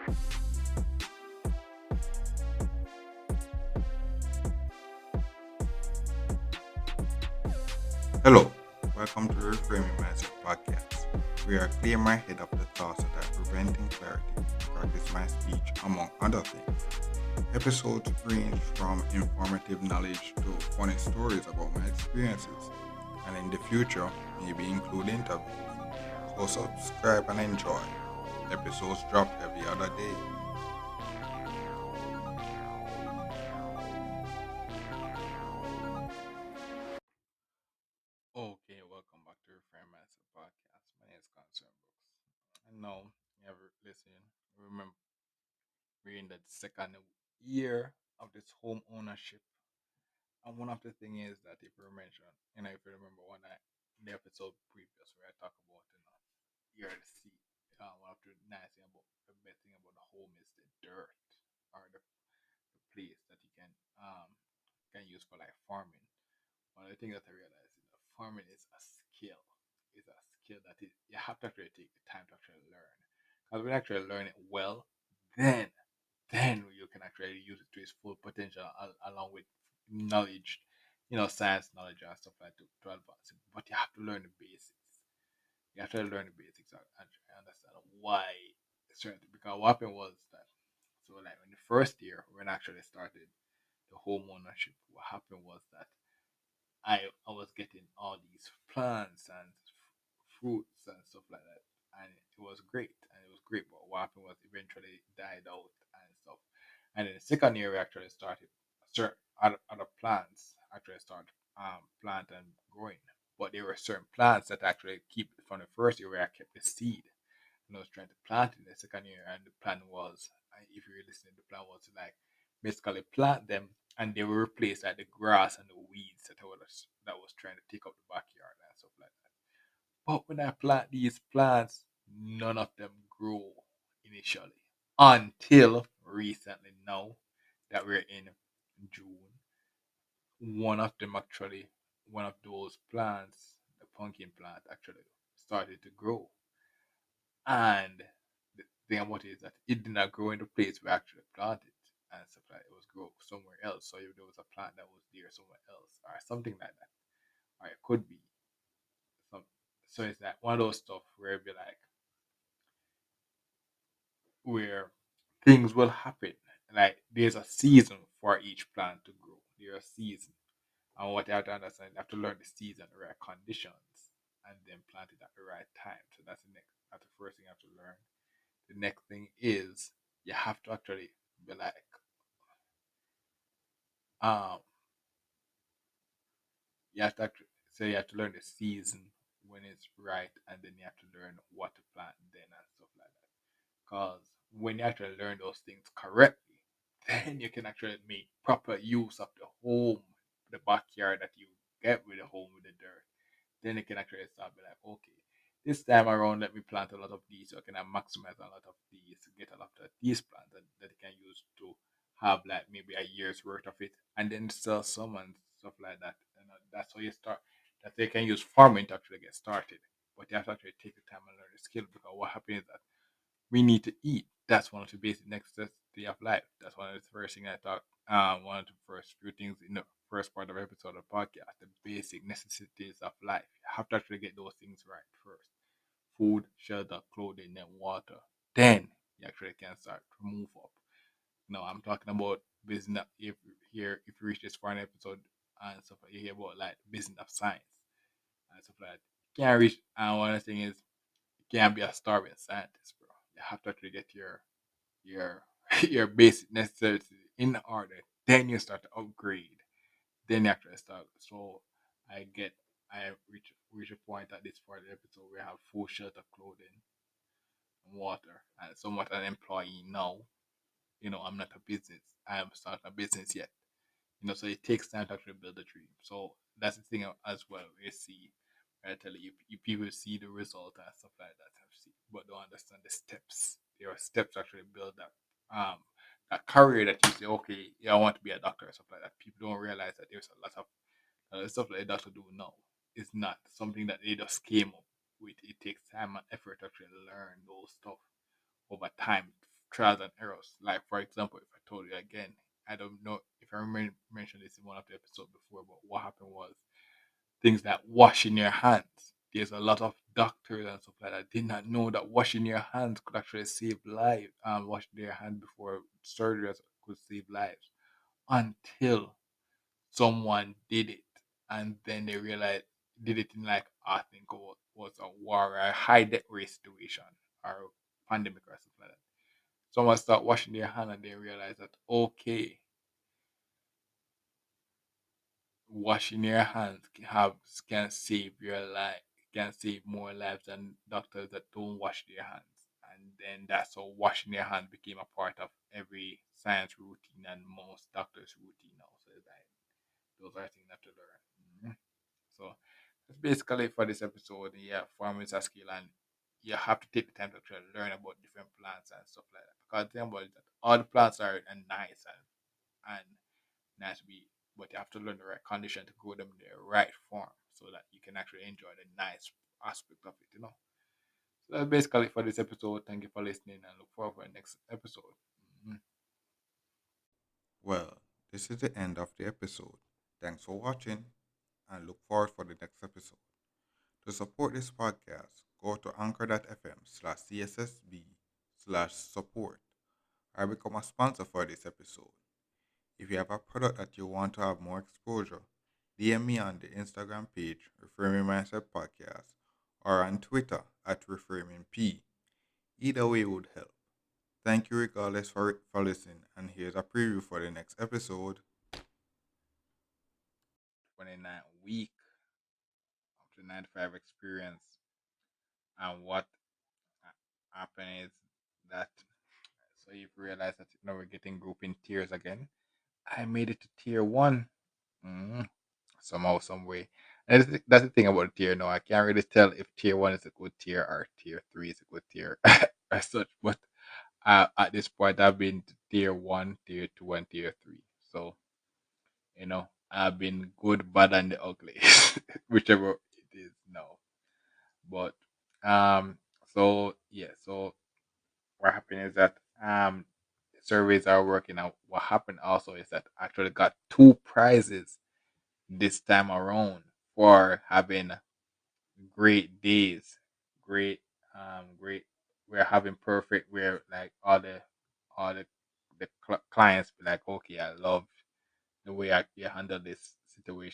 Hello, welcome to Reframing Mindset Podcast. We are clear my head of the thoughts that are preventing clarity, practice my speech, among other things. Episodes range from informative knowledge to funny stories about my experiences, and in the future, maybe include interviews. So subscribe and enjoy. Episodes drop every other day. Okay, welcome back to Reframe Mindset Podcast. My name is Concern Books. And now, you have listened. Remember, we're in the second year of this home ownership. And one of the things is that if you mention, if you remember the episode previous where I talked about, you're the seat. One of the nice thing about the best thing about the home is the dirt or the place that you can use for like farming. One of the things that I realized is that farming is a skill. It's a skill that is you have to actually take the time to actually learn. Because when you actually learn it well, then then you can actually use it to its full potential along with knowledge, science knowledge and stuff like that to advance it. But you have to learn the basics. You have to learn the basics and understand why certain. Because what happened was that so like in the first year when I actually started the home ownership, what happened was that I was getting all these plants and fruits and stuff like that, and it was great, and it was great. But what happened was eventually it died out and stuff. And in the second year, we actually started certain other plants actually started plant and growing. But there were certain plants that actually keep from the first year where I kept the seed. And I was trying to plant in the second year, and the plan was, if you really listen, the plan was to like basically plant them, and they will replace like the grass and the weeds that was trying to take up the backyard and stuff like that. But when I plant these plants, none of them grow initially until recently. Now that we're in June, one of them actually, one of those plants, the pumpkin plant, actually started to grow. And the thing about it is that it did not grow in the place we actually planted and stuff like that. It was grow somewhere else. So if there was a plant that was there somewhere else or something like that, or it could be some. So it's like one of those stuff where it'd be like where things will happen. Like there's a season for each plant to grow. There's a season, and what you have to understand, you have to learn the season, the right conditions, and then plant it at the right time. So that's the next. That's the first thing you have to learn. The next thing is you have to actually be like, um, you have to actually, so you have to learn the season when it's right, and then you have to learn what to plant then and stuff like that. Because when you actually learn those things correctly, then you can actually make proper use of the home, the backyard that you get with the home with the dirt. Then you can actually start be like, okay, this time around, let me plant a lot of these, so I can maximize a lot of these, get a lot of these plants that you can use to have like maybe a year's worth of it, and then sell some and stuff like that. That's how you start. That they can use farming to actually get started, but you have to actually take the time and learn the skill because what happens is that we need to eat. That's one of the basic necessities of life. That's one of the first things I thought. One of the first few things in the first part of the episode of the podcast, the basic necessities of life. You have to actually get those things right first. Food, shelter, clothing, then water. Then you actually can start to move up. No, I'm talking about business. If you reach this far in episode and stuff, you hear about like business of science and stuff like that. You can't reach. And one of the thing is, you can't be a starving scientist, bro. You have to actually get your your basic necessities in order. Then you start to upgrade. Then you actually start. So I reach a point at this part of the episode where I have food, shelter, clothing, and water, and somewhat an employee now. I'm not a business. I haven't started a business yet. So it takes time to actually build a dream. So that's the thing as well. We see, I tell you people see the result and stuff like that, but don't understand the steps. There are steps to actually build that career that you say, okay, yeah, I want to be a doctor or stuff like that. People don't realize that there's a lot of stuff that a doctor do now. It's not something that they just came up with. It takes time and effort to actually learn those stuff over time trials and errors. Like for example, if I told you again, I don't know if I mentioned this in one of the episodes before, but what happened was things like washing your hands. There's a lot of doctors and stuff like that did not know that washing your hands could actually save lives. Washing their hands before surgery could save lives until someone did it, and then they realized did it in like I think it was a war or a high death rate situation or pandemic or something like that. Someone start washing their hand and they realize that okay, washing your hands can save your life, can save more lives than doctors that don't wash their hands. And then that's how washing your hands became a part of every science routine and most doctors' routine now. So it's like those are things that to learn. So that's basically for this episode. Yeah, farming is a skill, and you have to take the time to actually learn about different plants and stuff like that. Because the thing about it, that all the plants are nice and nice to be, but you have to learn the right condition to grow them in the right form so that you can actually enjoy the nice aspect of it. So that's basically for this episode. Thank you for listening and look forward for the next episode. Mhm. Well, this is the end of the episode. Thanks for watching and look forward for the next episode. To support this podcast, go to anchor.fm/cssb/support or become a sponsor for this episode. If you have a product that you want to have more exposure, DM me on the Instagram page, Reframing Mindset Podcast, or on Twitter at ReframingP. Either way would help. Thank you regardless for listening, and here's a preview for the next episode. 29th week of the 95 experience, and what happened is that so you've realized that now we're getting group in tiers again. I made it to tier one. Mm, somehow, some way. And that's the thing about tier now. I can't really tell if tier one is a good tier or tier three is a good tier as such. But at this point, I've been to tier one, tier two, and tier three. So I've been good, bad, and the ugly, whichever it is now. But um, so yeah, so what happened is that surveys are working out. What happened also is that I actually got two prizes this time around for having great days. Great, great. We're having perfect. We're like all the clients be like, okay, I love the way you handle this situation.